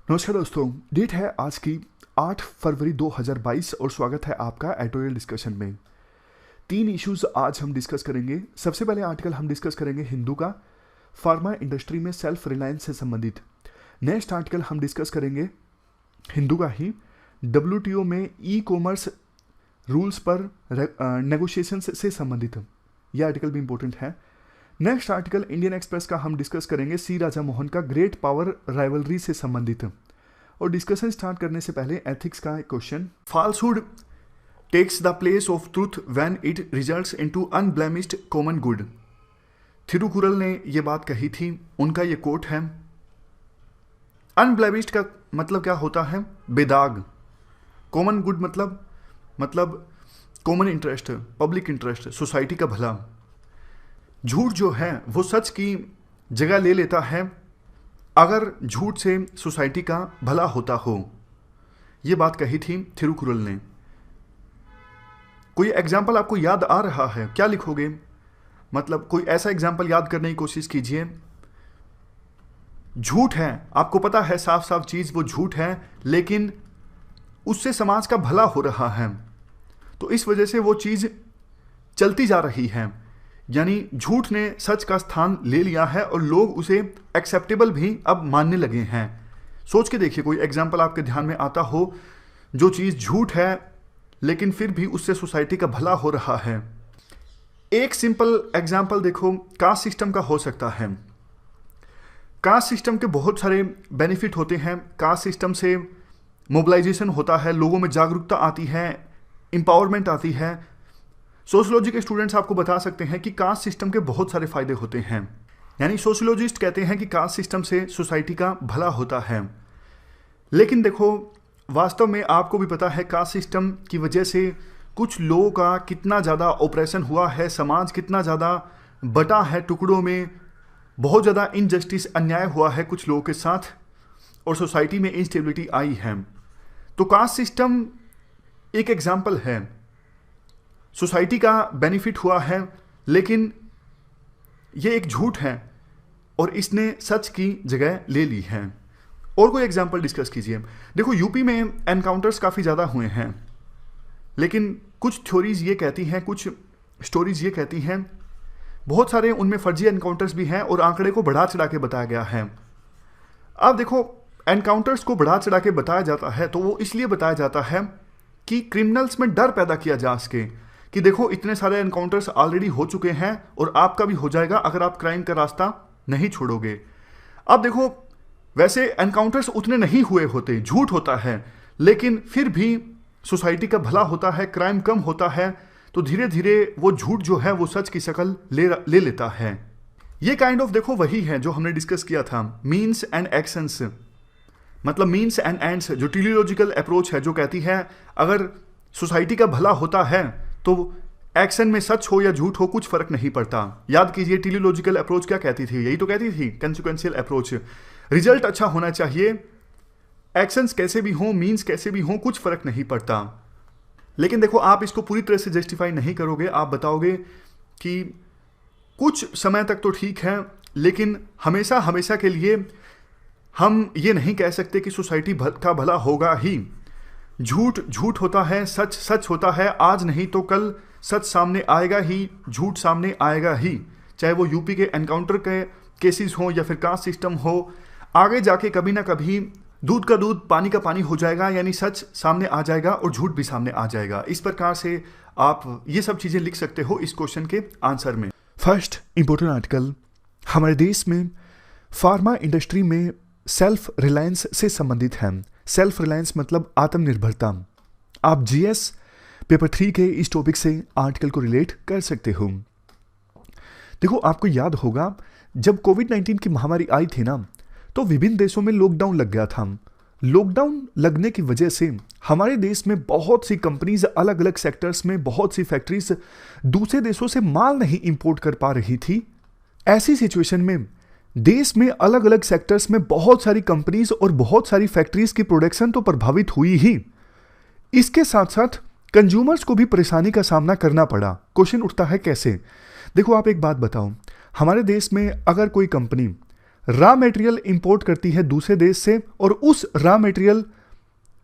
नमस्कार दोस्तों, डेट है आज की 8 फरवरी 2022 और स्वागत है आपका एडिटोरियल डिस्कशन में। 3 इश्यूज आज हम डिस्कस करेंगे। सबसे पहले आर्टिकल हम डिस्कस करेंगे हिंदू का, फार्मा इंडस्ट्री में सेल्फ रिलायंस से संबंधित। नेक्स्ट आर्टिकल हम डिस्कस करेंगे हिंदू का ही, WTO में ई कॉमर्स रूल्स पर नेगोशिएशन से संबंधित। यह आर्टिकल भी इंपॉर्टेंट है। नेक्स्ट आर्टिकल इंडियन एक्सप्रेस का हम डिस्कस करेंगे सी राजा मोहन का ग्रेट पावर राइवलरी से संबंधित। और डिस्कशन स्टार्ट करने से पहले एथिक्स का एक question. Falsehood takes the place of truth when it results into unblemished common good. Thirukkural ने यह बात कही थी, उनका ये कोट है। अनब्लेमिश्ड का मतलब क्या होता है? बेदाग। कॉमन गुड मतलब common interest, public interest, society का भला। झूठ जो है वो सच की जगह ले लेता है अगर झूठ से सोसाइटी का भला होता हो। ये बात कही थी थिरुकुरल ने। कोई एग्जाम्पल आपको याद आ रहा है? क्या लिखोगे? मतलब कोई ऐसा एग्जाम्पल याद करने की कोशिश कीजिए। झूठ है, आपको पता है साफ साफ चीज वो झूठ है, लेकिन उससे समाज का भला हो रहा है, तो इस वजह से वो चीज चलती जा रही है। यानी झूठ ने सच का स्थान ले लिया है और लोग उसे एक्सेप्टेबल भी अब मानने लगे हैं। सोच के देखिए, कोई एग्जाम्पल आपके ध्यान में आता हो जो चीज़ झूठ है लेकिन फिर भी उससे सोसाइटी का भला हो रहा है। एक सिंपल एग्जाम्पल देखो, कास्ट सिस्टम का हो सकता है। कास्ट सिस्टम के बहुत सारे बेनिफिट होते हैं। कास्ट सिस्टम से मोबिलाइजेशन होता है, लोगों में जागरूकता आती है, एम्पावरमेंट आती है। सोशियोलॉजी के स्टूडेंट्स आपको बता सकते हैं कि कास्ट सिस्टम के बहुत सारे फायदे होते हैं। यानी सोशियोलॉजिस्ट कहते हैं कि कास्ट सिस्टम से सोसाइटी का भला होता है। लेकिन देखो, वास्तव में आपको भी पता है कास्ट सिस्टम की वजह से कुछ लोगों का कितना ज़्यादा ऑपरेशन हुआ है, समाज कितना ज़्यादा बटा है टुकड़ों में, बहुत ज़्यादा इनजस्टिस, अन्याय हुआ है कुछ लोगों के साथ, और सोसाइटी में इंस्टेबिलिटी आई है। तो कास्ट सिस्टम एक एग्जाम्पल है। सोसाइटी का बेनिफिट हुआ है, लेकिन ये एक झूठ है और इसने सच की जगह ले ली है। और कोई एग्जांपल डिस्कस कीजिए। देखो, यूपी में एनकाउंटर्स काफ़ी ज़्यादा हुए हैं, लेकिन कुछ थ्योरीज ये कहती हैं, कुछ स्टोरीज ये कहती हैं, बहुत सारे उनमें फर्जी एनकाउंटर्स भी हैं और आंकड़े को बढ़ा चढ़ा के बताया गया है। अब देखो, एनकाउंटर्स को बढ़ा चढ़ा के बताया जाता है तो वो इसलिए बताया जाता है कि क्रिमिनल्स में डर पैदा किया जा सके कि देखो इतने सारे एनकाउंटर्स ऑलरेडी हो चुके हैं और आपका भी हो जाएगा अगर आप क्राइम का रास्ता नहीं छोड़ोगे। अब देखो, वैसे एनकाउंटर्स उतने नहीं हुए होते, झूठ होता है, लेकिन फिर भी सोसाइटी का भला होता है, क्राइम कम होता है, तो धीरे धीरे वो झूठ जो है वो सच की शक्ल ले लेता है। ये काइंड ऑफ देखो वही है जो हमने डिस्कस किया था, मीन्स एंड एक्शंस, मतलब मीन्स एंड एंड्स, जो टेलीलॉजिकल अप्रोच है, जो कहती है अगर सोसाइटी का भला होता है तो एक्शन में सच हो या झूठ हो कुछ फर्क नहीं पड़ता। याद कीजिए टेलीलॉजिकल अप्रोच क्या कहती थी? यही तो कहती थी, कंसिक्वेंशियल अप्रोच। रिजल्ट अच्छा होना चाहिए, एक्शंस कैसे भी हों, मीन्स कैसे भी हों, कुछ फर्क नहीं पड़ता। लेकिन देखो, आप इसको पूरी तरह से जस्टिफाई नहीं करोगे। आप बताओगे कि कुछ समय तक तो ठीक है, लेकिन हमेशा हमेशा के लिए हम ये नहीं कह सकते कि सोसाइटी का भला होगा ही। झूठ झूठ होता है, सच सच होता है। आज नहीं तो कल सच सामने आएगा ही, झूठ सामने आएगा ही। चाहे वो यूपी के एनकाउंटर के केसेस हो या फिर कास्ट सिस्टम हो, आगे जाके कभी ना कभी दूध का दूध पानी का पानी हो जाएगा, यानी सच सामने आ जाएगा और झूठ भी सामने आ जाएगा। इस प्रकार से आप ये सब चीज़ें लिख सकते हो इस क्वेश्चन के आंसर में। फर्स्ट इंपॉर्टेंट आर्टिकल, हमारे देश में फार्मा इंडस्ट्री में सेल्फ रिलायंस से संबंधित है। सेल्फ रिलायंस मतलब आत्मनिर्भरता। आप जीएस पेपर 3 के इस टॉपिक से आर्टिकल को रिलेट कर सकते हो। देखो, आपको याद होगा जब कोविड-19 की महामारी आई थी ना, तो विभिन्न देशों में लॉकडाउन लग गया था। लॉकडाउन लगने की वजह से हमारे देश में बहुत सी कंपनीज अलग अलग सेक्टर्स में, बहुत सी फैक्ट्रीज दूसरे देशों से माल नहीं इंपोर्ट कर पा रही थी। ऐसी सिचुएशन में देश में अलग अलग सेक्टर्स में बहुत सारी कंपनीज और बहुत सारी फैक्ट्रीज की प्रोडक्शन तो प्रभावित हुई ही, इसके साथ साथ कंज्यूमर्स को भी परेशानी का सामना करना पड़ा। क्वेश्चन उठता है कैसे? देखो, आप एक बात बताओ, हमारे देश में अगर कोई कंपनी रॉ मटेरियल इंपोर्ट करती है दूसरे देश से और उस रॉ मटेरियल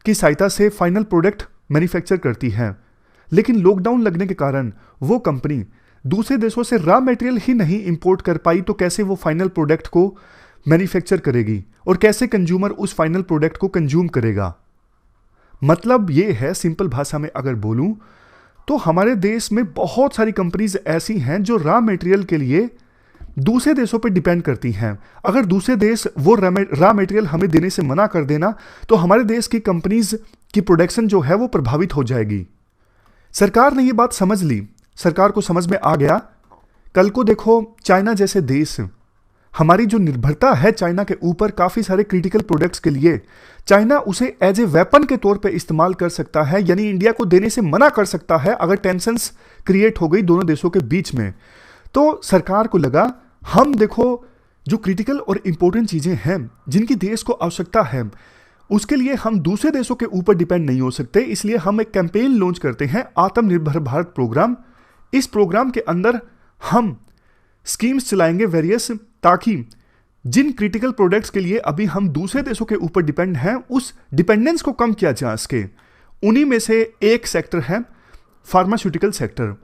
की सहायता से फाइनल प्रोडक्ट मैन्युफैक्चर करती है। लेकिन लॉकडाउन लगने के कारण वो कंपनी दूसरे देशों से रॉ मटेरियल ही नहीं इंपोर्ट कर पाई, तो कैसे वो फाइनल प्रोडक्ट को मैन्युफैक्चर करेगी और कैसे कंज्यूमर उस फाइनल प्रोडक्ट को कंज्यूम करेगा। मतलब ये है, सिंपल भाषा में अगर बोलूं तो हमारे देश में बहुत सारी कंपनीज ऐसी हैं जो रॉ मटेरियल के लिए दूसरे देशों पर डिपेंड करती हैं। अगर दूसरे देश वो रॉ मटेरियल हमें देने से मना कर देना तो हमारे देश की कंपनीज की प्रोडक्शन जो है वो प्रभावित हो जाएगी। सरकार ने ये बात समझ ली, सरकार को समझ में आ गया। कल को देखो चाइना जैसे देश, हमारी जो निर्भरता है चाइना के ऊपर काफ़ी सारे क्रिटिकल प्रोडक्ट्स के लिए, चाइना उसे एज ए वेपन के तौर पे इस्तेमाल कर सकता है, यानी इंडिया को देने से मना कर सकता है अगर टेंशन्स क्रिएट हो गई दोनों देशों के बीच में। तो सरकार को लगा हम देखो जो क्रिटिकल और इंपॉर्टेंट चीज़ें हैं जिनकी देश को आवश्यकता है उसके लिए हम दूसरे देशों के ऊपर डिपेंड नहीं हो सकते, इसलिए हम एक कैंपेन लॉन्च करते हैं, आत्मनिर्भर भारत प्रोग्राम। इस प्रोग्राम के अंदर हम स्कीम्स चलाएंगे वेरियस, ताकि जिन क्रिटिकल प्रोडक्ट्स के लिए अभी हम दूसरे देशों के ऊपर डिपेंड हैं उस डिपेंडेंस को कम किया जा सके। उन्हीं में से एक सेक्टर है फार्मास्यूटिकल सेक्टर।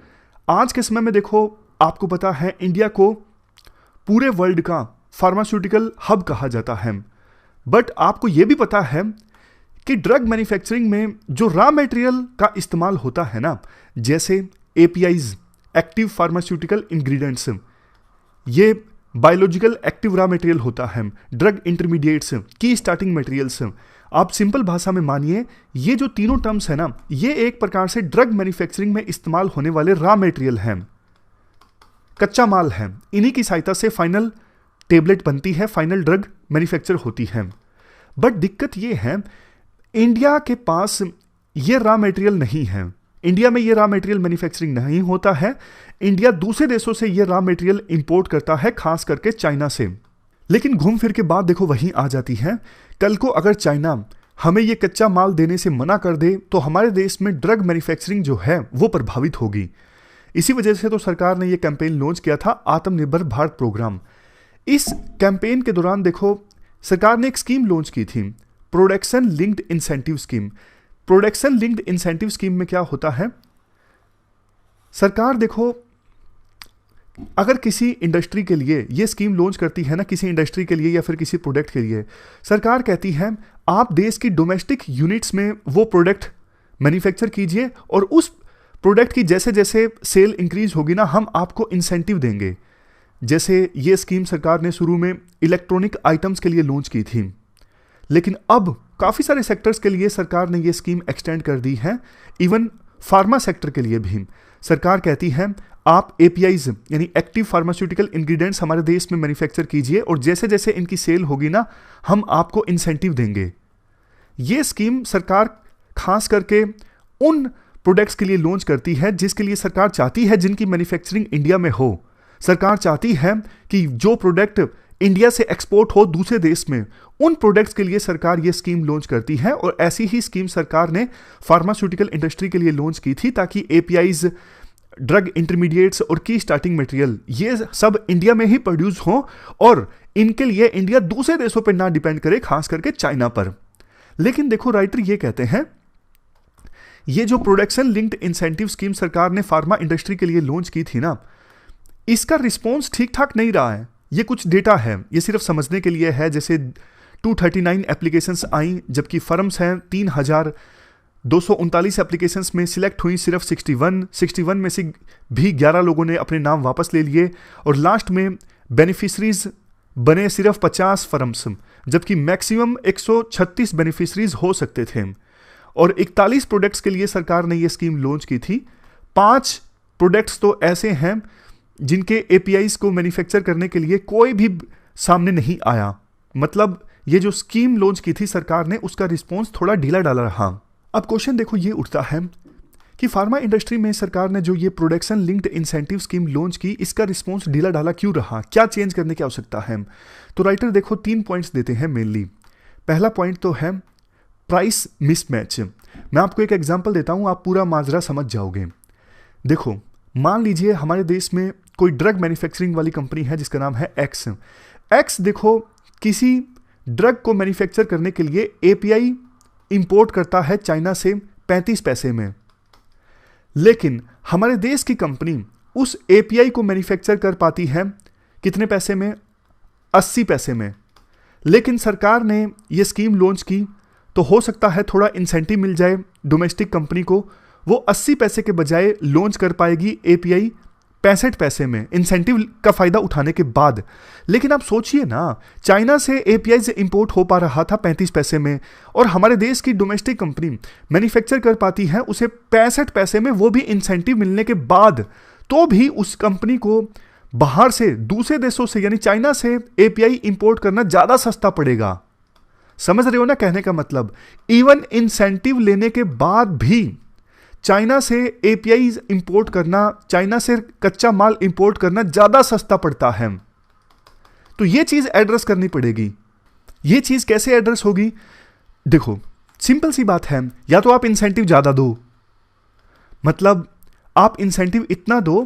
आज के समय में देखो आपको पता है इंडिया को पूरे वर्ल्ड का फार्मास्यूटिकल हब कहा जाता है, बट आपको यह भी पता है कि ड्रग मैन्युफैक्चरिंग में जो रॉ मटेरियल का इस्तेमाल होता है ना, जैसे एपीआईज, एक्टिव फार्मास्यूटिकल इंग्रेडिएंट्स, ये बायोलॉजिकल एक्टिव रॉ मटेरियल होता है, ड्रग इंटरमीडिएट्स, की स्टार्टिंग मटेरियल्स। आप सिंपल भाषा में मानिए ये जो तीनों टर्म्स है ना, ये एक प्रकार से ड्रग मैन्युफैक्चरिंग में इस्तेमाल होने वाले रॉ मटेरियल हैं, कच्चा माल है। इन्हीं की सहायता से फाइनल टेबलेट बनती है, फाइनल ड्रग मैन्युफैक्चर होती है। बट दिक्कत ये है इंडिया के पास ये रॉ मटेरियल नहीं है, इंडिया में ये रॉ मटेरियल मैन्युफैक्चरिंग नहीं होता है। इंडिया दूसरे देशों से ये रॉ मटेरियल इंपोर्ट करता है, खास करके चाइना से। लेकिन घूम फिर के बात देखो वहीं आ जाती है, कल को अगर चाइना हमें ये कच्चा माल देने से मना कर दे तो हमारे देश में ड्रग मैन्युफैक्चरिंग जो है वो प्रभावित होगी। इसी वजह से तो सरकार ने ये कैंपेन लॉन्च किया था, आत्मनिर्भर भारत प्रोग्राम। इस कैंपेन के दौरान देखो सरकार ने एक स्कीम लॉन्च की थी, production linked incentive scheme. Production linked incentive scheme में क्या होता है, सरकार देखो अगर किसी इंडस्ट्री के लिए ये स्कीम लॉन्च करती है ना, किसी इंडस्ट्री के लिए या फिर किसी प्रोडक्ट के लिए, सरकार कहती है आप देश की डोमेस्टिक यूनिट्स में वो प्रोडक्ट मैन्युफैक्चर कीजिए और उस प्रोडक्ट की जैसे जैसे सेल इंक्रीज होगी ना, हम आपको इंसेंटिव देंगे। जैसे ये स्कीम सरकार ने शुरू में इलेक्ट्रॉनिक आइटम्स के लिए लॉन्च की थी, लेकिन अब काफ़ी सारे सेक्टर्स के लिए सरकार ने ये स्कीम एक्सटेंड कर दी है। इवन फार्मा सेक्टर के लिए भी सरकार कहती है आप एपीआईज यानी एक्टिव फार्मास्यूटिकल इंग्रेडिएंट्स हमारे देश में मैन्युफैक्चर कीजिए और जैसे जैसे इनकी सेल होगी ना, हम आपको इंसेंटिव देंगे। ये स्कीम सरकार खास करके उन प्रोडक्ट्स के लिए लॉन्च करती है जिसके लिए सरकार चाहती है जिनकी मैन्युफैक्चरिंग इंडिया में हो। सरकार चाहती है कि जो प्रोडक्ट इंडिया से एक्सपोर्ट हो दूसरे देश में, उन प्रोडक्ट्स के लिए सरकार ये स्कीम लॉन्च करती है। और ऐसी ही स्कीम सरकार ने फार्मास्यूटिकल इंडस्ट्री के लिए लॉन्च की थी, ताकि एपीआईज, ड्रग इंटरमीडिएट्स और की स्टार्टिंग मटेरियल ये सब इंडिया में ही प्रोड्यूस हो और इनके लिए इंडिया दूसरे देशों पर ना डिपेंड करे, खास करके चाइना पर। लेकिन देखो राइटर ये कहते हैं ये जो प्रोडक्शन लिंक्ड इंसेंटिव स्कीम सरकार ने फार्मा इंडस्ट्री के लिए लॉन्च की थी ना, इसका रिस्पॉन्स ठीक ठाक नहीं रहा है। ये कुछ डेटा है, ये सिर्फ समझने के लिए है। जैसे 239 एप्लीकेशंस आई, जबकि फर्म्स हैं 3239 एप्लीकेशंस में सिलेक्ट हुई सिर्फ 61 में से भी 11 लोगों ने अपने नाम वापस ले लिए और लास्ट में बेनिफिशरीज बने सिर्फ 50 फर्म्स, जबकि मैक्सिमम 136 बेनिफिशरीज हो सकते थे। और 41 प्रोडक्ट्स के लिए सरकार ने ये स्कीम लॉन्च की थी। 5 प्रोडक्ट्स तो ऐसे हैं जिनके एपीआईज को मैन्युफैक्चर करने के लिए कोई भी सामने नहीं आया। मतलब ये जो स्कीम लॉन्च की थी सरकार ने, उसका रिस्पॉन्स थोड़ा ढीला डाला रहा। अब क्वेश्चन देखो ये उठता है कि फार्मा इंडस्ट्री में सरकार ने जो ये production linked incentive scheme launch की, इसका रिस्पॉन्स ढीला डाला क्यों रहा, क्या चेंज करने की आवश्यकता है। तो राइटर देखो 3 पॉइंट्स देते हैं मेनली। पहला पॉइंट तो है प्राइस मिसमैच। मैं आपको एक एग्जांपल देता हूं, आप पूरा माजरा समझ जाओगे। देखो मान लीजिए हमारे देश में कोई ड्रग मैन्युफैक्चरिंग वाली कंपनी है जिसका नाम है एक्स। देखो किसी ड्रग को मैन्युफैक्चर करने के लिए एपीआई इंपोर्ट करता है चाइना से 35 पैसे में, लेकिन हमारे देश की कंपनी उस एपीआई को मैन्युफैक्चर कर पाती है कितने पैसे में? 80 पैसे में। लेकिन सरकार ने यह स्कीम लॉन्च की तो हो सकता है थोड़ा इंसेंटिव मिल जाए डोमेस्टिक कंपनी को, वो 80 पैसे के बजाय लॉन्च कर पाएगी एपीआई 65 पैसे में, इंसेंटिव का फायदा उठाने के बाद। लेकिन आप सोचिए ना, चाइना से एपीआई से इंपोर्ट हो पा रहा था 35 पैसे में, और हमारे देश की डोमेस्टिक कंपनी मैन्युफैक्चर कर पाती है उसे 65 पैसे में, वो भी इंसेंटिव मिलने के बाद। तो भी उस कंपनी को बाहर से, दूसरे देशों से यानी चाइना से एपीआई इंपोर्ट करना ज्यादा सस्ता पड़ेगा। समझ रहे हो ना कहने का मतलब? इवन इंसेंटिव लेने के बाद भी चाइना से एपीआई इंपोर्ट करना, चाइना से कच्चा माल इंपोर्ट करना ज्यादा सस्ता पड़ता है। तो यह चीज एड्रेस करनी पड़ेगी। यह चीज कैसे एड्रेस होगी? देखो, सिंपल सी बात है, या तो आप इंसेंटिव ज्यादा दो, मतलब आप इंसेंटिव इतना दो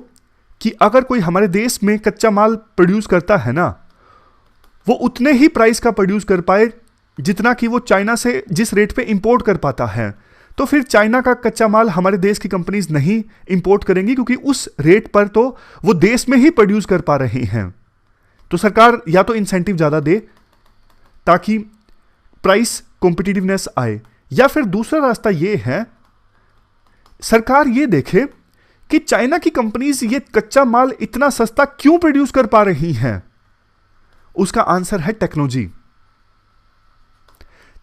कि अगर कोई हमारे देश में कच्चा माल प्रोड्यूस करता है ना, वो उतने ही प्राइस का प्रोड्यूस कर पाए जितना कि वो चाइना से जिस रेट पे इंपोर्ट कर पाता है। तो फिर चाइना का कच्चा माल हमारे देश की कंपनीज नहीं इंपोर्ट करेंगी, क्योंकि उस रेट पर तो वो देश में ही प्रोड्यूस कर पा रही हैं। तो सरकार या तो इंसेंटिव ज्यादा दे ताकि प्राइस कॉम्पिटिटिवनेस आए, या फिर दूसरा रास्ता ये है, सरकार ये देखे कि चाइना की कंपनीज ये कच्चा माल इतना सस्ता क्यों प्रोड्यूस कर पा रही हैं। उसका आंसर है टेक्नोलॉजी।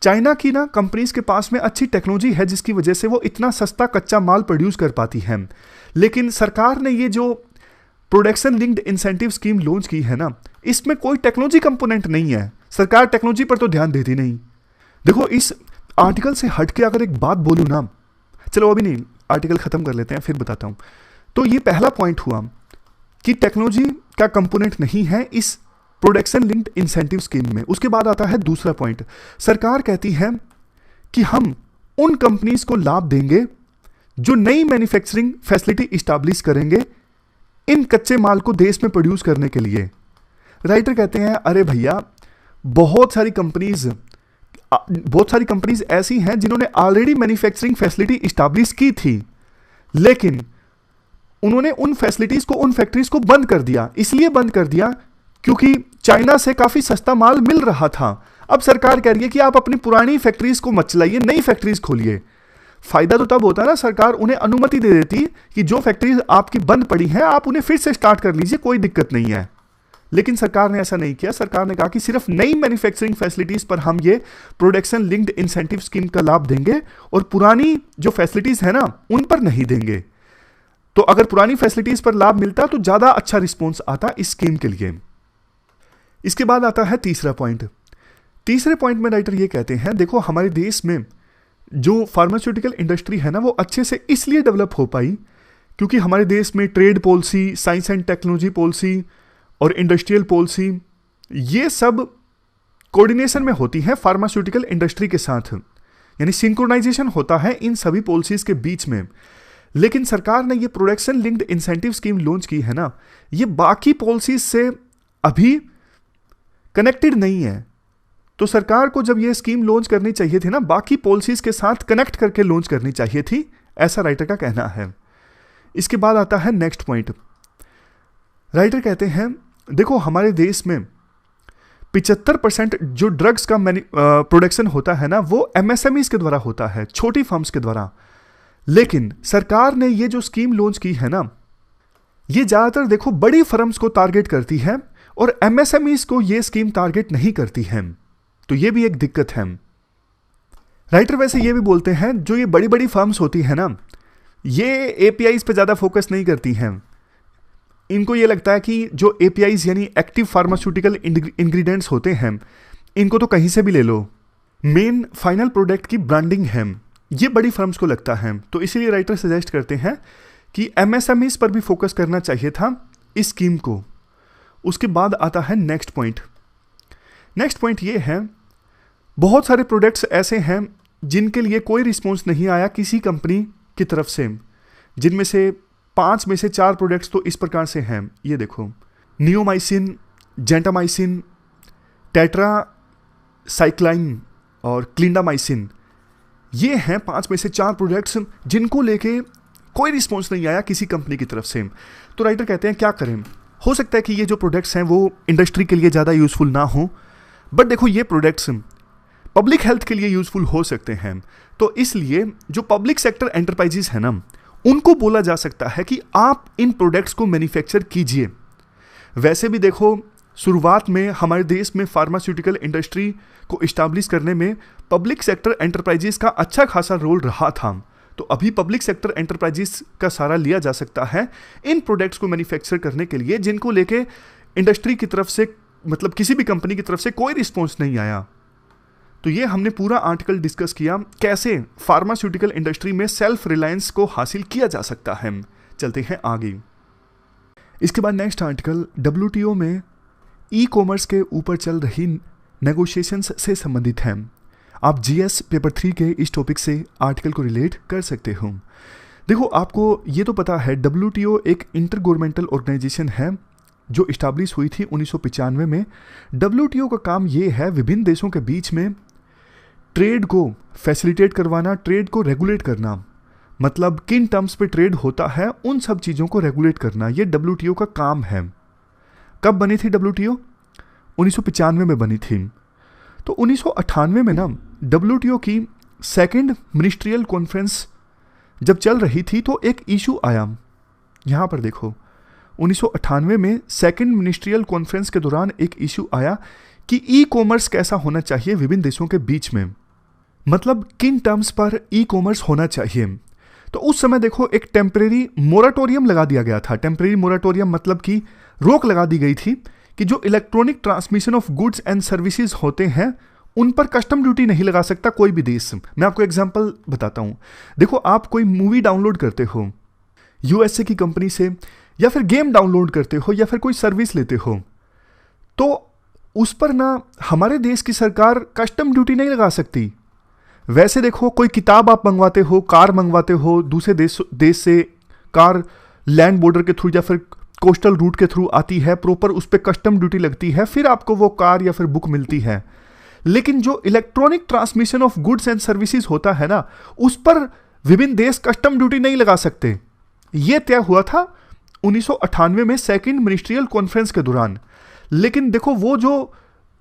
चाइना की ना कंपनीज के पास में अच्छी टेक्नोलॉजी है जिसकी वजह से वो इतना सस्ता कच्चा माल प्रोड्यूस कर पाती है। लेकिन सरकार ने ये जो production linked incentive scheme launch की है ना, इसमें कोई टेक्नोलॉजी कंपोनेंट नहीं है। सरकार टेक्नोलॉजी पर तो ध्यान देती नहीं। देखो, इस आर्टिकल से हटके अगर एक बात बोलूं ना, चलो अभी नहीं, आर्टिकल खत्म कर लेते हैं फिर बताता हूं। तो ये पहला पॉइंट हुआ कि टेक्नोलॉजी का कंपोनेंट नहीं है इस प्रोडक्शन लिंक्ड इंसेंटिव स्कीम में। उसके बाद आता है दूसरा पॉइंट, सरकार कहती है कि हम उन कंपनीज को लाभ देंगे जो नई मैन्युफैक्चरिंग फैसिलिटी इस्टेब्लिश करेंगे इन कच्चे माल को देश में प्रोड्यूस करने के लिए। राइटर कहते हैं, अरे भैया, बहुत सारी कंपनीज ऐसी हैं जिन्होंने ऑलरेडी मैन्युफैक्चरिंग फैसिलिटी इस्टेब्लिश की थी, लेकिन उन्होंने उन फैसिलिटीज को, उन फैक्ट्रीज को बंद कर दिया। इसलिए बंद कर दिया क्योंकि चाइना से काफी सस्ता माल मिल रहा था। अब सरकार कह रही है कि आप अपनी पुरानी फैक्ट्रीज को मत चलाइए, नई फैक्ट्रीज खोलिए। फायदा तो तब होता है ना, सरकार उन्हें अनुमति दे देती कि जो फैक्ट्रीज आपकी बंद पड़ी हैं आप उन्हें फिर से स्टार्ट कर लीजिए, कोई दिक्कत नहीं है। लेकिन सरकार ने ऐसा नहीं किया। सरकार ने कहा कि सिर्फ नई मैन्युफैक्चरिंग फैसिलिटीज पर हम ये प्रोडक्शन लिंक्ड इंसेंटिव स्कीम का लाभ देंगे और पुरानी जो फैसिलिटीज है ना उन पर नहीं देंगे। तो अगर पुरानी फैसिलिटीज पर लाभ मिलता तो ज्यादा अच्छा रिस्पॉन्स आता इस स्कीम के लिए। इसके बाद आता है तीसरा पॉइंट। तीसरे पॉइंट में राइटर ये कहते हैं, देखो हमारे देश में जो फार्मास्यूटिकल इंडस्ट्री है ना वो अच्छे से इसलिए डेवलप हो पाई क्योंकि हमारे देश में trade policy, science and technology policy और इंडस्ट्रियल पॉलिसी ये सब कोऑर्डिनेशन में होती है फार्मास्यूटिकल इंडस्ट्री के साथ, यानी सिंक्रोनाइजेशन होता है इन सभी पॉलिसीज के बीच में। लेकिन सरकार ने ये production linked incentive scheme launch की है ना, ये बाकी पॉलिसीज से अभी कनेक्टेड नहीं है। तो सरकार को जब ये स्कीम लॉन्च करनी चाहिए थी ना, बाकी पॉलिसीज के साथ कनेक्ट करके लॉन्च करनी चाहिए थी, ऐसा राइटर का कहना है। इसके बाद आता है नेक्स्ट पॉइंट। राइटर कहते हैं, देखो हमारे देश में 75% जो ड्रग्स का प्रोडक्शन होता है ना वो एमएसएमईज के द्वारा होता है, छोटी फर्म्स के द्वारा। लेकिन सरकार ने ये जो स्कीम लॉन्च की है ना, ये ज्यादातर देखो बड़ी फर्म्स को टारगेट करती है और एमएसएमईज को ये स्कीम टारगेट नहीं करती है। तो ये भी एक दिक्कत है। राइटर वैसे ये भी बोलते हैं जो ये बड़ी बड़ी फर्म्स होती है ना, ये एपीआईज पे ज्यादा फोकस नहीं करती हैं। इनको ये लगता है कि जो एपीआईज यानी एक्टिव फार्मास्यूटिकल इंग्रेडिएंट्स होते हैं, इनको तो कहीं से भी ले लो, मेन फाइनल प्रोडक्ट की ब्रांडिंग है, ये बड़ी फर्म्स को लगता है। तो इसीलिए राइटर सजेस्ट करते हैं कि एमएसएमईज पर भी फोकस करना चाहिए था इस स्कीम को। उसके बाद आता है नेक्स्ट पॉइंट। नेक्स्ट पॉइंट ये है, बहुत सारे प्रोडक्ट्स ऐसे हैं जिनके लिए कोई रिस्पॉन्स नहीं आया किसी कंपनी की तरफ से, जिनमें से 5 में से 4 प्रोडक्ट्स तो इस प्रकार से हैं। ये देखो, नियोमाइसिन, जेंटामाइसिन, टेट्रासाइक्लाइन और क्लिंडामाइसिन, ये हैं 5 में से 4 प्रोडक्ट्स जिनको लेके कोई रिस्पॉन्स नहीं आया किसी कंपनी की तरफ से। तो राइटर कहते हैं क्या करें, हो सकता है कि ये जो प्रोडक्ट्स हैं वो इंडस्ट्री के लिए ज़्यादा यूज़फुल ना हो, बट देखो ये प्रोडक्ट्स पब्लिक हेल्थ के लिए यूज़फुल हो सकते हैं। तो इसलिए जो पब्लिक सेक्टर एंटरप्राइजेस है ना, उनको बोला जा सकता है कि आप इन प्रोडक्ट्स को मैन्युफैक्चर कीजिए। वैसे भी देखो शुरुआत में हमारे देश में फार्मास्यूटिकल इंडस्ट्री को इस्टेब्लिश करने में पब्लिक सेक्टर एंटरप्राइजेस का अच्छा खासा रोल रहा था। तो अभी पब्लिक सेक्टर एंटरप्राइजेस का सहारा लिया जा सकता है इन प्रोडक्ट्स को मैन्युफैक्चर करने के लिए, जिनको लेके इंडस्ट्री की तरफ से, मतलब किसी भी कंपनी की तरफ से कोई रिस्पॉन्स नहीं आया। तो ये हमने पूरा आर्टिकल डिस्कस किया कैसे फार्मास्यूटिकल इंडस्ट्री में सेल्फ रिलायंस को हासिल किया जा सकता है। चलते हैं आगे। इसके बाद नेक्स्ट आर्टिकल WTO में ई कॉमर्स के ऊपर चल रही नेगोशिएशंस से संबंधित है। आप GS पेपर 3 के इस टॉपिक से आर्टिकल को रिलेट कर सकते हो। देखो आपको ये तो पता है WTO एक इंटर गवर्नमेंटल ऑर्गेनाइजेशन है जो इस्टेब्लिश हुई थी 1995 में। WTO का काम ये है विभिन्न देशों के बीच में ट्रेड को फैसिलिटेट करवाना, ट्रेड को रेगुलेट करना, मतलब किन टर्म्स पे ट्रेड होता है उन सब चीज़ों को रेगुलेट करना, ये WTO का काम है। कब बनी थी WTO? 1995 में बनी थी। तो 1998 में ना WTO की सेकेंड मिनिस्ट्रियल कॉन्फ्रेंस जब चल रही थी तो एक इशू आया। यहाँ पर देखो 1998 में सेकेंड मिनिस्ट्रियल कॉन्फ्रेंस के दौरान एक इशू आया कि ई कॉमर्स कैसा होना चाहिए विभिन्न देशों के बीच में, मतलब किन टर्म्स पर ई कॉमर्स होना चाहिए। तो उस समय देखो एक टेम्परेरी मोराटोरियम लगा दिया गया था। टेम्परेरी मोराटोरियम मतलब कि रोक लगा दी गई थी कि जो electronic transmission of goods and services होते हैं उन पर कस्टम ड्यूटी नहीं लगा सकता कोई भी देश। मैं आपको एग्जांपल बताता हूँ। देखो आप कोई मूवी डाउनलोड करते हो USA की कंपनी से, या फिर गेम डाउनलोड करते हो, या फिर कोई सर्विस लेते हो, तो उस पर ना हमारे देश की सरकार कस्टम ड्यूटी नहीं लगा सकती। वैसे देखो कोई किताब आप मंगवाते हो, कार मंगवाते हो दूसरे देश से, कार लैंड बॉर्डर के थ्रू या फिर कोस्टल रूट के थ्रू आती है, प्रॉपर उस पर कस्टम ड्यूटी लगती है, फिर आपको वो कार या फिर बुक मिलती है। लेकिन जो electronic transmission of goods and services होता है ना, उस पर विभिन्न देश कस्टम ड्यूटी नहीं लगा सकते। ये तय हुआ था 1998 में सेकेंड मिनिस्ट्रियल कॉन्फ्रेंस के दौरान। लेकिन देखो वो जो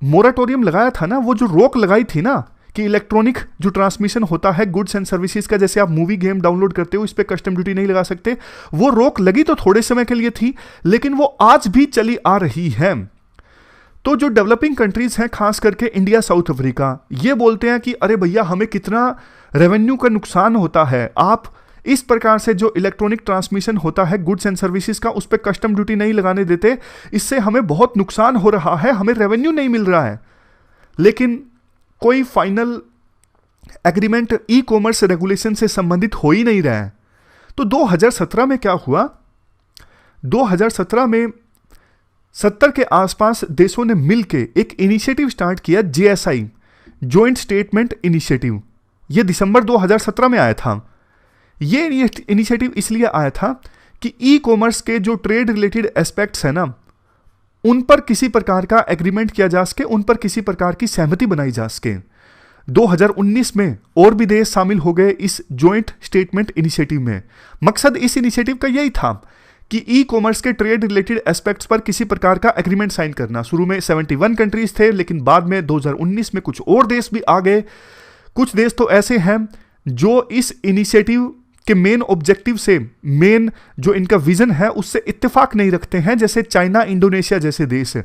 मोराटोरियम लगाया था ना, वो जो रोक लगाई थी ना कि इलेक्ट्रॉनिक जो ट्रांसमिशन होता है गुड्स एंड सर्विसेज का, जैसे आप मूवी गेम डाउनलोड करते हो, इस पे कस्टम ड्यूटी नहीं लगा सकते, वो रोक लगी तो थोड़े समय के लिए थी, लेकिन वो आज भी चली आ रही है। तो जो डेवलपिंग कंट्रीज हैं, खास करके इंडिया, साउथ अफ्रीका, ये बोलते हैं कि अरे भैया हमें कितना रेवेन्यू का नुकसान होता है, आप इस प्रकार से जो इलेक्ट्रॉनिक ट्रांसमिशन होता है गुड्स एंड सर्विसेज का उस पर कस्टम ड्यूटी नहीं लगाने देते, इससे हमें बहुत नुकसान हो रहा है, हमें रेवेन्यू नहीं मिल रहा है। लेकिन कोई final agreement e commerce regulation से संबंधित हो ही नहीं रहा है। तो 2017 में क्या हुआ, 2017 में 70 के आसपास देशों ने मिलकर एक इनिशिएटिव स्टार्ट किया, JSI, जॉइंट स्टेटमेंट इनिशिएटिव। यह दिसंबर 2017 में आया था। ये इनिशिएटिव इसलिए आया था कि ई कॉमर्स के जो ट्रेड रिलेटेड एस्पेक्ट्स है ना, उन पर किसी प्रकार का एग्रीमेंट किया जा सके, उन पर किसी प्रकार की सहमति बनाई जा सके। 2019 में और भी देश शामिल हो गए इस जॉइंट स्टेटमेंट इनिशिएटिव में। मकसद इस इनिशिएटिव का यही था कि ई कॉमर्स के ट्रेड रिलेटेड एस्पेक्ट्स पर किसी प्रकार का एग्रीमेंट साइन करना। शुरू में 71 कंट्रीज थे, लेकिन बाद में 2019 में कुछ और देश भी आ गए। कुछ देश तो ऐसे हैं जो इस इनिशिएटिव के मेन ऑब्जेक्टिव से, मेन जो इनका विजन है उससे इत्तेफाक नहीं रखते हैं, जैसे चाइना, इंडोनेशिया जैसे देश।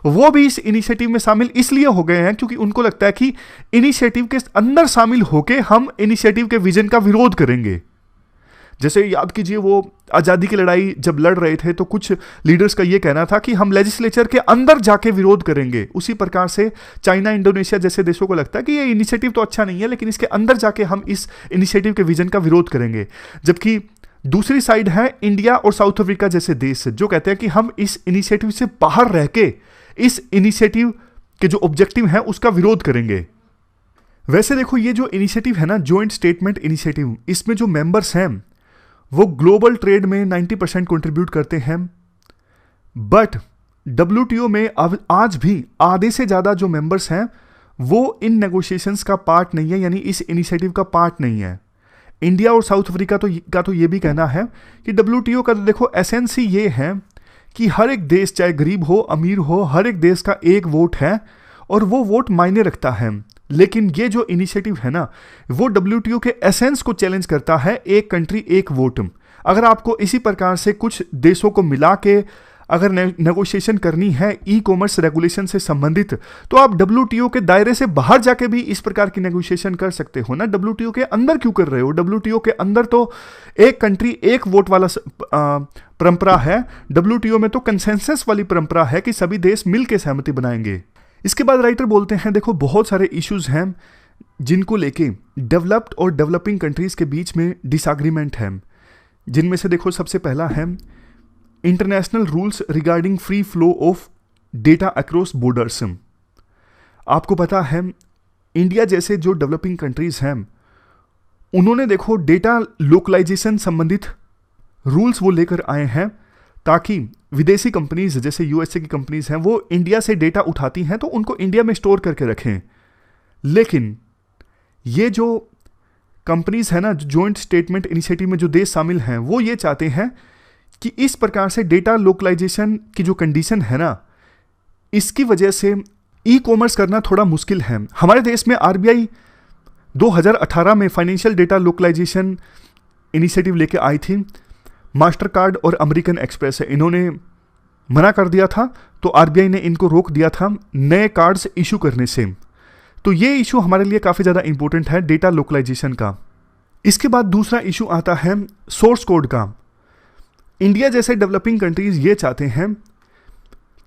वो भी इस इनिशिएटिव में शामिल इसलिए हो गए हैं क्योंकि उनको लगता है कि इनिशिएटिव के अंदर शामिल होकर हम इनिशिएटिव के विजन का विरोध करेंगे। जैसे याद कीजिए वो आज़ादी की लड़ाई जब लड़ रहे थे तो कुछ लीडर्स का ये कहना था कि हम लेजिस्लेचर के अंदर जाके विरोध करेंगे। उसी प्रकार से चाइना, इंडोनेशिया जैसे देशों को लगता है कि ये इनिशिएटिव तो अच्छा नहीं है, लेकिन इसके अंदर जाके हम इस इनिशिएटिव के विजन का विरोध करेंगे। जबकि दूसरी साइड है इंडिया और साउथ अफ्रीका जैसे देश जो कहते हैं कि हम इस इनिशिएटिव से बाहर रह के इस इनिशिएटिव के जो ऑब्जेक्टिव है उसका विरोध करेंगे। वैसे देखो ये जो इनिशिएटिव है ना, जॉइंट स्टेटमेंट इनिशिएटिव, इसमें जो मेंबर्स हैं वो ग्लोबल ट्रेड में 90% कंट्रीब्यूट करते हैं, बट WTO में अब आज भी आधे से ज़्यादा जो मेंबर्स हैं वो इन नेगोशिएशंस का पार्ट नहीं है, यानी इस इनिशिएटिव का पार्ट नहीं है। इंडिया और साउथ अफ्रीका तो ये भी कहना है कि WTO का देखो एसेंस ही ये है कि हर एक देश, चाहे गरीब हो अमीर हो, हर एक देश का एक वोट है और वो वोट मायने रखता है। लेकिन ये जो इनिशिएटिव है ना, वो WTO के एसेंस को चैलेंज करता है, एक कंट्री एक वोट। अगर आपको इसी प्रकार से कुछ देशों को मिला के अगर नेगोशिएशन करनी है ई कॉमर्स रेगुलेशन से संबंधित, तो आप WTO के दायरे से बाहर जाके भी इस प्रकार की नेगोशिएशन कर सकते हो ना। WTO के अंदर क्यों कर रहे हो? WTO के अंदर तो एक कंट्री एक वोट वाला परंपरा है। WTO में तो कंसेंसस वाली परंपरा है कि सभी देश मिल के सहमति बनाएंगे। इसके बाद राइटर बोलते हैं, देखो बहुत सारे इश्यूज हैं जिनको लेके डेवलप्ड और डेवलपिंग कंट्रीज के बीच में डिसएग्रीमेंट है, जिनमें से देखो सबसे पहला है international rules regarding free flow of data across borders. आपको पता है इंडिया जैसे जो डेवलपिंग कंट्रीज हैं उन्होंने देखो डेटा लोकलाइजेशन संबंधित रूल्स वो लेकर आए हैं ताकि विदेशी कंपनीज जैसे USA की कंपनीज हैं वो इंडिया से डेटा उठाती हैं तो उनको इंडिया में स्टोर करके रखें। लेकिन ये जो कंपनीज है ना, जॉइंट स्टेटमेंट इनिशिएटिव में जो देश शामिल हैं, वो ये चाहते हैं कि इस प्रकार से डेटा लोकलाइजेशन की जो कंडीशन है ना, इसकी वजह से ई कॉमर्स करना थोड़ा मुश्किल है। हमारे देश में RBI 2018 में फाइनेंशियल डेटा लोकलाइजेशन इनिशिएटिव लेके आई थी। मास्टर कार्ड और अमेरिकन एक्सप्रेस है, इन्होंने मना कर दिया था तो RBI ने इनको रोक दिया था नए कार्ड्स इशू करने से। तो ये इशू हमारे लिए काफ़ी ज़्यादा इंपॉर्टेंट है डेटा लोकलाइजेशन का। इसके बाद दूसरा इशू आता है सोर्स कोड का। इंडिया जैसे डेवलपिंग कंट्रीज ये चाहते हैं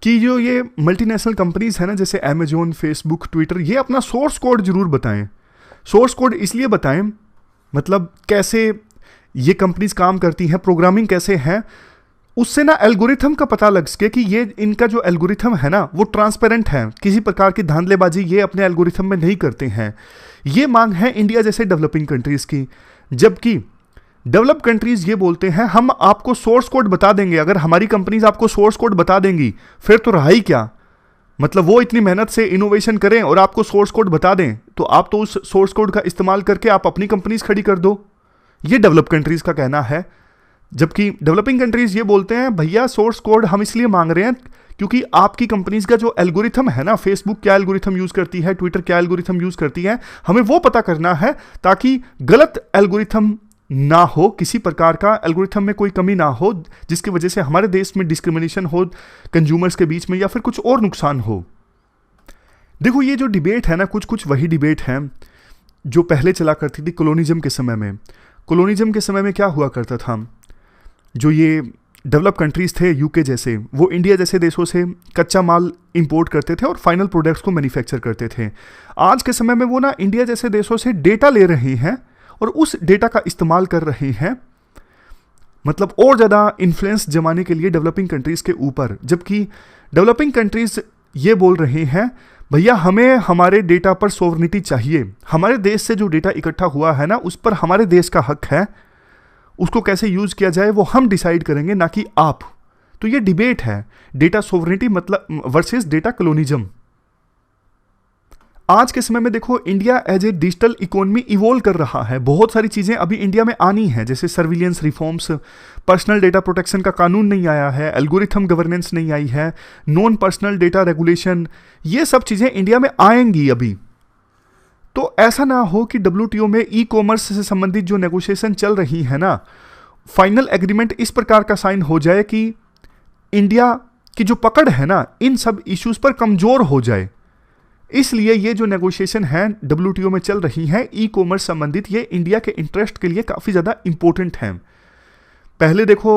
कि जो ये मल्टीनेशनल कंपनीज है ना, जैसे Amazon, Facebook, Twitter, ये अपना सोर्स कोड जरूर बताएं। सोर्स कोड इसलिए बताएं, मतलब कैसे ये कंपनीज काम करती हैं, प्रोग्रामिंग कैसे है, उससे ना एल्गोरिथम का पता लग सके कि ये इनका जो एल्गोरिथम है ना वो ट्रांसपेरेंट है, किसी प्रकार की धांधलेबाजी ये अपने एल्गोरिथम में नहीं करते हैं। ये मांग है इंडिया जैसे डेवलपिंग कंट्रीज की। जबकि डेवलप कंट्रीज ये बोलते हैं हम आपको सोर्स कोड बता देंगे, अगर हमारी कंपनीज आपको सोर्स कोड बता देंगी फिर तो रहा ही क्या। मतलब वो इतनी मेहनत से इनोवेशन करें और आपको सोर्स कोड बता दें तो आप तो उस सोर्स कोड का इस्तेमाल करके आप अपनी कंपनीज खड़ी कर दो। ये डेवलप कंट्रीज का कहना है। जबकि डेवलपिंग कंट्रीज ये बोलते हैं भैया सोर्स कोड हम इसलिए मांग रहे हैं क्योंकि आपकी कंपनीज का जो एल्गोरिथम है ना, फेसबुक क्या एल्गोरिथम यूज करती है, ट्विटर क्या एल्गोरिथम यूज करती है, हमें वो पता करना है ताकि गलत एल्गोरिथम ना हो, किसी प्रकार का एल्गोरिथम में कोई कमी ना हो जिसकी वजह से हमारे देश में डिस्क्रिमिनेशन हो कंज्यूमर्स के बीच में या फिर कुछ और नुकसान हो। देखो ये जो डिबेट है ना, कुछ वही डिबेट है जो पहले चला करती थी कॉलोनिज्म के समय में। कॉलोनिज्म के समय में क्या हुआ करता था, जो ये डेवलप कंट्रीज थे यूके जैसे, वो इंडिया जैसे देशों से कच्चा माल इंपोर्ट करते थे और फाइनल प्रोडक्ट्स को मैन्युफैक्चर करते थे। आज के समय में वो ना इंडिया जैसे देशों से डेटा ले रहे हैं और उस डेटा का इस्तेमाल कर रहे हैं, मतलब और ज़्यादा इन्फ्लुएंस जमाने के लिए डेवलपिंग कंट्रीज़ के ऊपर। जबकि डेवलपिंग कंट्रीज़ ये बोल रहे हैं भैया हमें हमारे डेटा पर सोवरेनिटी चाहिए, हमारे देश से जो डेटा इकट्ठा हुआ है ना उस पर हमारे देश का हक है, उसको कैसे यूज़ किया जाए वो हम डिसाइड करेंगे ना कि आप। तो ये डिबेट है डेटा सोवरेनिटी मतलब वर्सेस डेटा कॉलोनिज्म। आज के समय में देखो India as a digital economy evolve कर रहा है, बहुत सारी चीज़ें अभी इंडिया में आनी है, जैसे surveillance reforms, personal data protection का कानून नहीं आया है, एल्गोरिथम गवर्नेंस नहीं आई है, नॉन पर्सनल डेटा रेगुलेशन, ये सब चीज़ें इंडिया में आएंगी अभी। तो ऐसा ना हो कि WTO में ई कॉमर्स से संबंधित जो नेगोशिएशन चल रही है ना, फाइनल एग्रीमेंट इस प्रकार का साइन हो जाए कि इंडिया की जो पकड़ है ना इन सब इश्यूज पर कमज़ोर हो जाए। इसलिए ये जो नेगोशिएशन है WTO में चल रही है ई कॉमर्स संबंधित, ये इंडिया के इंटरेस्ट के लिए काफ़ी ज़्यादा इंपॉर्टेंट है। पहले देखो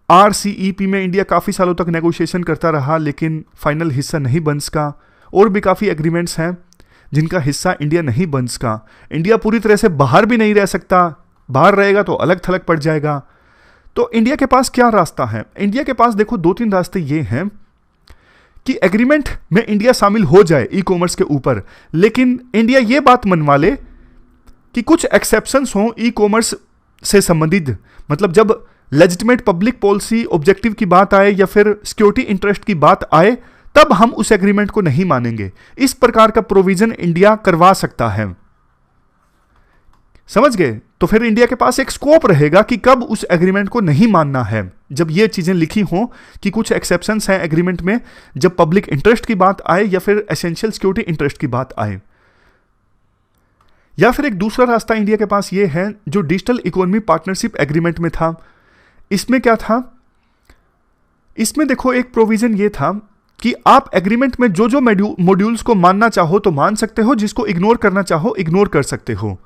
RCEP में इंडिया काफ़ी सालों तक नेगोशिएशन करता रहा लेकिन फाइनल हिस्सा नहीं बन सका, और भी काफ़ी एग्रीमेंट्स हैं जिनका हिस्सा इंडिया नहीं बन सका। इंडिया पूरी तरह से बाहर भी नहीं रह सकता, बाहर रहेगा तो अलग थलग पड़ जाएगा। तो इंडिया के पास क्या रास्ता है? इंडिया के पास देखो 2-3 रास्ते ये हैं कि एग्रीमेंट में इंडिया शामिल हो जाए ई कॉमर्स के ऊपर, लेकिन इंडिया ये बात मनवा ले कि कुछ एक्सेप्शंस हों ई कॉमर्स से संबंधित। मतलब जब लेजिटिमेट पब्लिक पॉलिसी ऑब्जेक्टिव की बात आए या फिर सिक्योरिटी इंटरेस्ट की बात आए, तब हम उस एग्रीमेंट को नहीं मानेंगे। इस प्रकार का प्रोविजन इंडिया करवा सकता है। समझ गए? तो फिर इंडिया के पास एक स्कोप रहेगा कि कब उस एग्रीमेंट को नहीं मानना है, जब ये चीजें लिखी हों कि कुछ एक्सेप्शंस हैं एग्रीमेंट में, जब पब्लिक इंटरेस्ट की बात आए या फिर एसेंशियल सिक्योरिटी इंटरेस्ट की बात आए। या फिर एक दूसरा रास्ता इंडिया के पास ये है जो डिजिटल इकोनॉमी पार्टनरशिप एग्रीमेंट में था। इसमें क्या था? इसमें देखो एक प्रोविजन ये था कि आप एग्रीमेंट में जो जो मॉड्यूल्स को मानना चाहो तो मान सकते हो, जिसको इग्नोर करना चाहो इग्नोर कर सकते हो।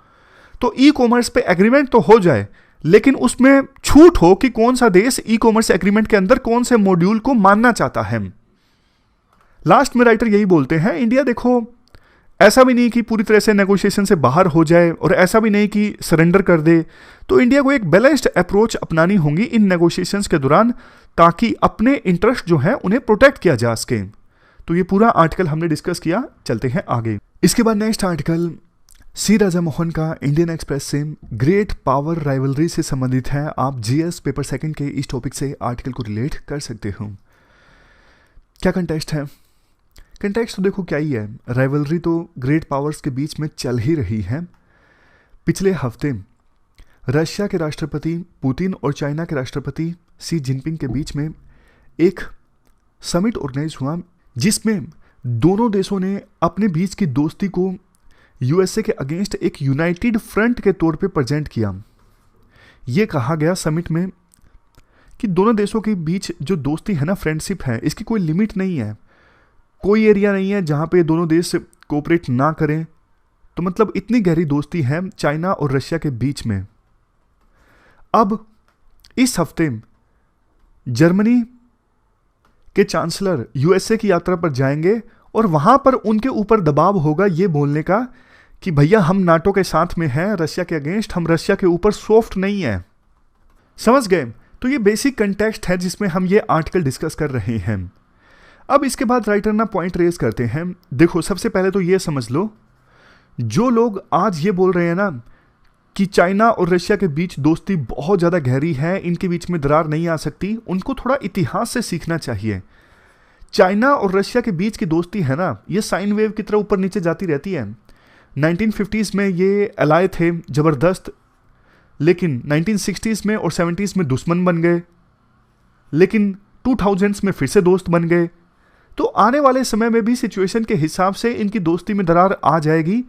तो ई कॉमर्स पे एग्रीमेंट तो हो जाए, लेकिन उसमें छूट हो कि कौन सा देश ई कॉमर्स एग्रीमेंट के अंदर कौन से मॉड्यूल को मानना चाहता है। लास्ट में राइटर यही बोलते हैं, इंडिया देखो ऐसा भी नहीं कि पूरी तरह से नेगोशिएशन से बाहर हो जाए और ऐसा भी नहीं कि सरेंडर कर दे। तो इंडिया को एक बैलेंस्ड अप्रोच अपनानी होगी इन नेगोशिएशंस के दौरान, ताकि अपने इंटरेस्ट जो है उन्हें प्रोटेक्ट किया जा सके। तो ये पूरा आर्टिकल हमने डिस्कस किया। चलते हैं आगे। इसके बाद नेक्स्ट आर्टिकल सी राजा मोहन का इंडियन एक्सप्रेस से ग्रेट पावर राइवलरी से संबंधित है। आप जीएस पेपर सेकंड के इस टॉपिक से आर्टिकल को रिलेट कर सकते हो। क्या कंटेक्स्ट है? कंटेक्स्ट तो देखो क्या ही है, राइवलरी तो ग्रेट पावर्स के बीच में चल ही रही है। पिछले हफ्ते रशिया के राष्ट्रपति पुतिन और चाइना के राष्ट्रपति शी जिनपिंग के बीच में एक समिट ऑर्गेनाइज हुआ, जिसमें दोनों देशों ने अपने बीच की दोस्ती को यूएसए के अगेंस्ट एक यूनाइटेड फ्रंट के तौर पे प्रेजेंट किया। ये कहा गया समिट में कि दोनों देशों के बीच जो दोस्ती है ना, फ्रेंडशिप है, इसकी कोई लिमिट नहीं है, कोई एरिया नहीं है जहां पे दोनों देश कोऑपरेट ना करें। तो मतलब इतनी गहरी दोस्ती है चाइना और रशिया के बीच में। अब इस हफ्ते जर्मनी के चांसलर यूएसए की यात्रा पर जाएंगे और वहां पर उनके ऊपर दबाव होगा ये बोलने का कि भैया हम नाटो के साथ में हैं, रशिया के अगेंस्ट हम रशिया के ऊपर सॉफ्ट नहीं है। समझ गए? तो ये बेसिक कंटेक्स्ट है जिसमें हम ये आर्टिकल डिस्कस कर रहे हैं। अब इसके बाद राइटर ना पॉइंट रेज करते हैं। देखो सबसे पहले तो ये समझ लो, जो लोग आज ये बोल रहे हैं ना कि चाइना और रशिया के बीच दोस्ती बहुत ज़्यादा गहरी है, इनके बीच में दरार नहीं आ सकती, उनको थोड़ा इतिहास से सीखना चाहिए। चाइना और रशिया के बीच की दोस्ती है ना, ये साइन वेव की तरह ऊपर नीचे जाती रहती है। 1950s में ये अलाय थे ज़बरदस्त, लेकिन 1960s में और 70s में दुश्मन बन गए, लेकिन 2000s में फिर से दोस्त बन गए। तो आने वाले समय में भी सिचुएशन के हिसाब से इनकी दोस्ती में दरार आ जाएगी,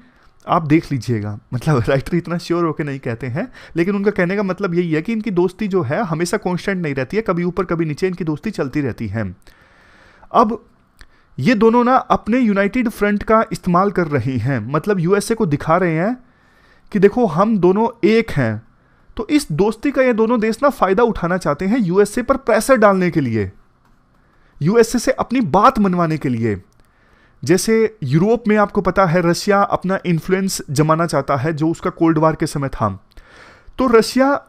आप देख लीजिएगा। मतलब राइटर इतना श्योर होकर नहीं कहते हैं, लेकिन उनका कहने का मतलब यही है कि इनकी दोस्ती जो है हमेशा कांस्टेंट नहीं रहती है, कभी ऊपर कभी नीचे इनकी दोस्ती चलती रहती है। अब ये दोनों ना अपने यूनाइटेड फ्रंट का इस्तेमाल कर रहे हैं, मतलब यूएसए को दिखा रहे हैं कि देखो हम दोनों एक हैं। तो इस दोस्ती का ये दोनों देश ना फायदा उठाना चाहते हैं यूएसए पर प्रेशर डालने के लिए, यूएसए से अपनी बात मनवाने के लिए। जैसे यूरोप में आपको पता है रशिया अपना इन्फ्लुएंस जमाना चाहता है, जो उसका कोल्ड वार के समय था। तो रशिया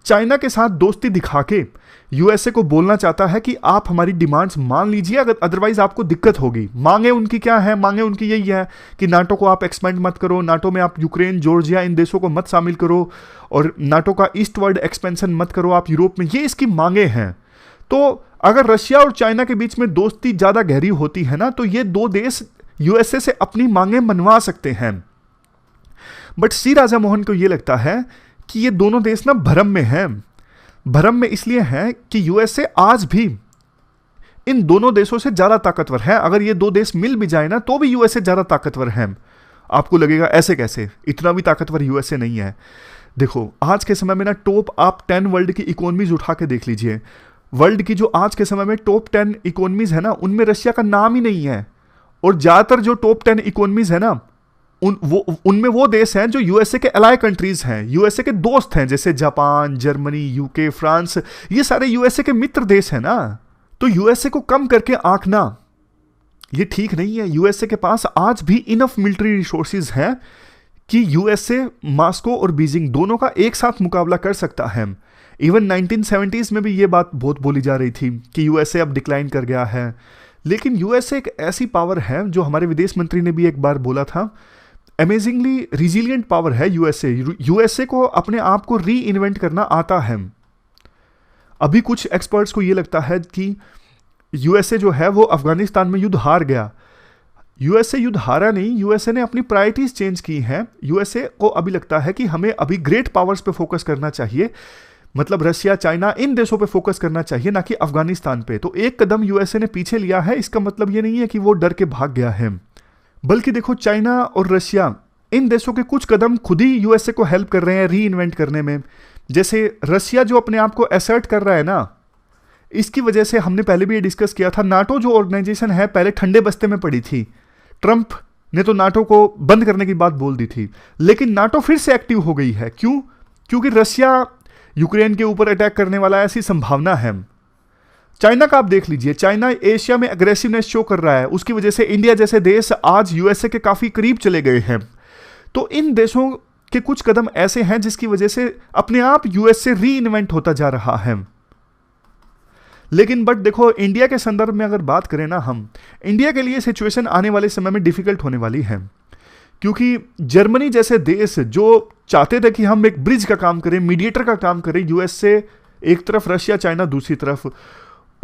चाइना के साथ दोस्ती दिखा के यूएसए को बोलना चाहता है कि आप हमारी डिमांड्स मान लीजिए, अगर अदरवाइज आपको दिक्कत होगी। मांगे उनकी क्या है? मांगे उनकी यही है कि नाटो को आप एक्सपेंड मत करो, नाटो में आप यूक्रेन, जॉर्जिया इन देशों को मत शामिल करो, और नाटो का ईस्टवर्ड एक्सपेंशन मत करो आप यूरोप में। ये इसकी मांगे हैं। तो अगर रशिया और चाइना के बीच में दोस्ती ज़्यादा गहरी होती है ना, तो ये दो देश यूएसए से अपनी मांगे मनवा सकते हैं। बट सी राजा मोहन को ये लगता है कि ये दोनों देश ना भ्रम में हैं। भ्रम में इसलिए है कि यूएसए आज भी इन दोनों देशों से ज़्यादा ताकतवर है। अगर ये दो देश मिल भी जाए ना, तो भी यूएसए ज़्यादा ताकतवर है। आपको लगेगा ऐसे कैसे, इतना भी ताकतवर यूएसए नहीं है। देखो आज के समय में ना टॉप आप 10 वर्ल्ड की इकोनॉमीज उठा के देख लीजिए। वर्ल्ड की जो आज के समय में टॉप 10 इकोनॉमीज है ना, उनमें रशिया का नाम ही नहीं है। और ज़्यादातर जो टॉप 10 इकोनॉमीज है ना, उनमें वो देश हैं जो यूएसए के अलाय कंट्रीज हैं, यूएसए के दोस्त हैं, जैसे जापान, जर्मनी, यूके, फ्रांस, ये सारे यूएसए के मित्र देश हैं ना। तो यूएसए को कम करके आंकना ये ठीक नहीं है। यूएसए के पास आज भी इनफ मिलिट्री रिसोर्सेज हैं कि यूएसए मॉस्को और बीजिंग दोनों का एक साथ मुकाबला कर सकता है। इवन 1970s में भी ये बात बहुत बोली जा रही थी कि यूएसए अब डिक्लाइन कर गया है, लेकिन यूएसए एक ऐसी पावर है, जो हमारे विदेश मंत्री ने भी एक बार बोला था, अमेजिंगली रिजिलियंट पावर है यूएसए। यूएसए को अपने आप को री इन्वेंट करना आता है। अभी कुछ एक्सपर्ट्स को ये लगता है कि यूएसए जो है वो अफगानिस्तान में युद्ध हार गया। यूएसए युद्ध हारा नहीं, यूएसए ने अपनी प्रायोरिटीज चेंज की हैं। यूएसए को अभी लगता है कि हमें अभी ग्रेट पावर्स पे फोकस करना चाहिए, मतलब रशिया, चाइना, इन देशों पे फोकस करना चाहिए, ना कि अफगानिस्तान पे। तो एक कदम यूएसए ने पीछे लिया है। इसका मतलब ये नहीं है कि वो डर के भाग गया है, बल्कि देखो चाइना और रशिया, इन देशों के कुछ कदम खुद ही यूएसए को हेल्प कर रहे हैं री इन्वेंट करने में। जैसे रशिया जो अपने आप को असर्ट कर रहा है ना, इसकी वजह से हमने पहले भी ये डिस्कस किया था, नाटो जो ऑर्गेनाइजेशन है पहले ठंडे बस्ते में पड़ी थी। ट्रंप ने तो नाटो को बंद करने की बात बोल दी थी, लेकिन नाटो फिर से एक्टिव हो गई है। क्यों? क्योंकि रशिया यूक्रेन के ऊपर अटैक करने वाला है, ऐसी संभावना है। चाइना का आप देख लीजिए, चाइना एशिया में अग्रेसिवनेस शो कर रहा है, उसकी वजह से इंडिया जैसे देश आज यूएसए के काफी करीब चले गए हैं। तो इन देशों के कुछ कदम ऐसे हैं जिसकी वजह से अपने आप यूएसए री इन्वेंट होता जा रहा है। लेकिन बट देखो, इंडिया के संदर्भ में अगर बात करें ना हम, इंडिया के लिए सिचुएशन आने वाले समय में डिफिकल्ट होने वाली है, क्योंकि जर्मनी जैसे देश जो चाहते थे कि हम एक ब्रिज का काम करें, मीडिएटर का काम करें, यूएसए एक तरफ, रशिया चाइना दूसरी तरफ,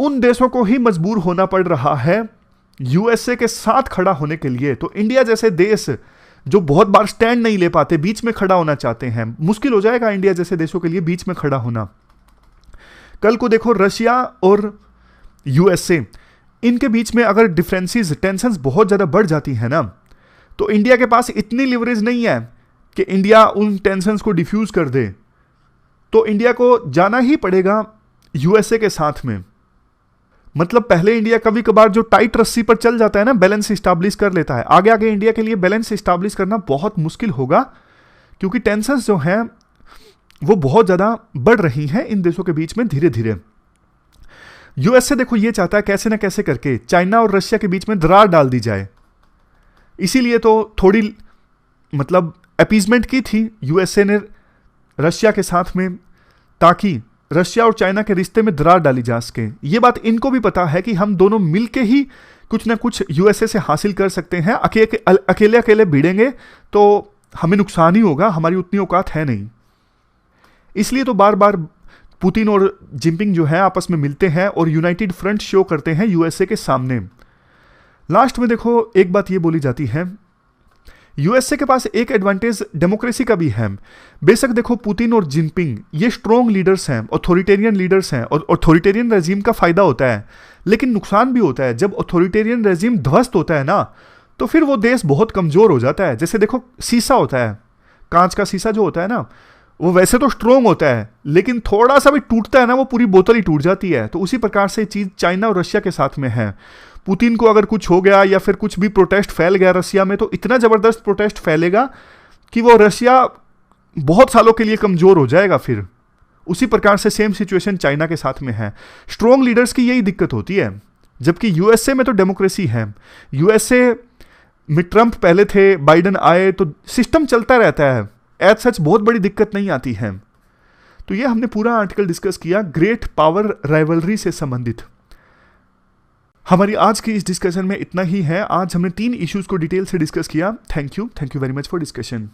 उन देशों को ही मजबूर होना पड़ रहा है यूएसए के साथ खड़ा होने के लिए। तो इंडिया जैसे देश जो बहुत बार स्टैंड नहीं ले पाते, बीच में खड़ा होना चाहते हैं, मुश्किल हो जाएगा इंडिया जैसे देशों के लिए बीच में खड़ा होना। कल को देखो, रशिया और यूएसए, इनके बीच में अगर डिफरेंसेस, टेंशंस बहुत ज़्यादा बढ़ जाती है ना, तो इंडिया के पास इतनी लिवरेज नहीं है कि इंडिया उन टेंशंस को डिफ्यूज कर दे। तो इंडिया को जाना ही पड़ेगा यूएसए के साथ में। मतलब पहले इंडिया कभी कभार जो टाइट रस्सी पर चल जाता है ना, बैलेंस इस्टेब्लिश कर लेता है। आगे आगे इंडिया के लिए बैलेंस इस्टेब्लिश करना बहुत मुश्किल होगा, क्योंकि टेंशंस जो हैं वो बहुत ज़्यादा बढ़ रही हैं इन देशों के बीच में धीरे धीरे। यूएसए देखो ये चाहता है कैसे ना कैसे करके चाइना और रशिया के बीच में दरार डाल दी जाए, इसीलिए तो थोड़ी मतलब अपीजमेंट की थी यूएसए ने रशिया के साथ में, ताकि रशिया और चाइना के रिश्ते में दरार डाली जा सके। ये बात इनको भी पता है कि हम दोनों मिलके ही कुछ ना कुछ यूएसए से हासिल कर सकते हैं, अकेले अकेले भिड़ेंगे तो हमें नुकसान ही होगा, हमारी उतनी औकात है नहीं। इसलिए तो बार बार पुतिन और जिनपिंग जो है आपस में मिलते हैं और यूनाइटेड फ्रंट शो करते हैं यूएसए के सामने। लास्ट में देखो एक बात ये बोली जाती है, यूएसए के पास एक एडवांटेज डेमोक्रेसी का भी है। बेशक देखो पुतिन और जिनपिंग ये स्ट्रॉन्ग लीडर्स हैं, ऑथोरिटेरियन लीडर्स हैं, और ऑथोरिटेरियन रेजिम का फायदा होता है, लेकिन नुकसान भी होता है। जब ऑथोरिटेरियन रेजिम ध्वस्त होता है ना, तो फिर वो देश बहुत कमजोर हो जाता है। जैसे देखो शीशा होता है, कांच का शीशा जो होता है ना, वो वैसे तो स्ट्रोंग होता है, लेकिन थोड़ा सा भी टूटता है ना, वो पूरी बोतल ही टूट जाती है। तो उसी प्रकार से चीज़ चाइना और रशिया के साथ में है। पुतिन को अगर कुछ हो गया या फिर कुछ भी प्रोटेस्ट फैल गया रशिया में, तो इतना ज़बरदस्त प्रोटेस्ट फैलेगा कि वो रशिया बहुत सालों के लिए कमज़ोर हो जाएगा। फिर उसी प्रकार से सेम सिचुएशन चाइना के साथ में है। स्ट्रॉन्ग लीडर्स की यही दिक्कत होती है, जबकि यूएसए में तो डेमोक्रेसी है। यूएसए में ट्रंप पहले थे, बाइडन आए, तो सिस्टम चलता रहता है, एज सच बहुत बड़ी दिक्कत नहीं आती है। तो ये हमने पूरा आर्टिकल डिस्कस किया ग्रेट पावर राइवलरी से संबंधित। हमारी आज की इस डिस्कशन में इतना ही है। आज हमने 3 इश्यूज को डिटेल से डिस्कस किया। Thank you very much for discussion.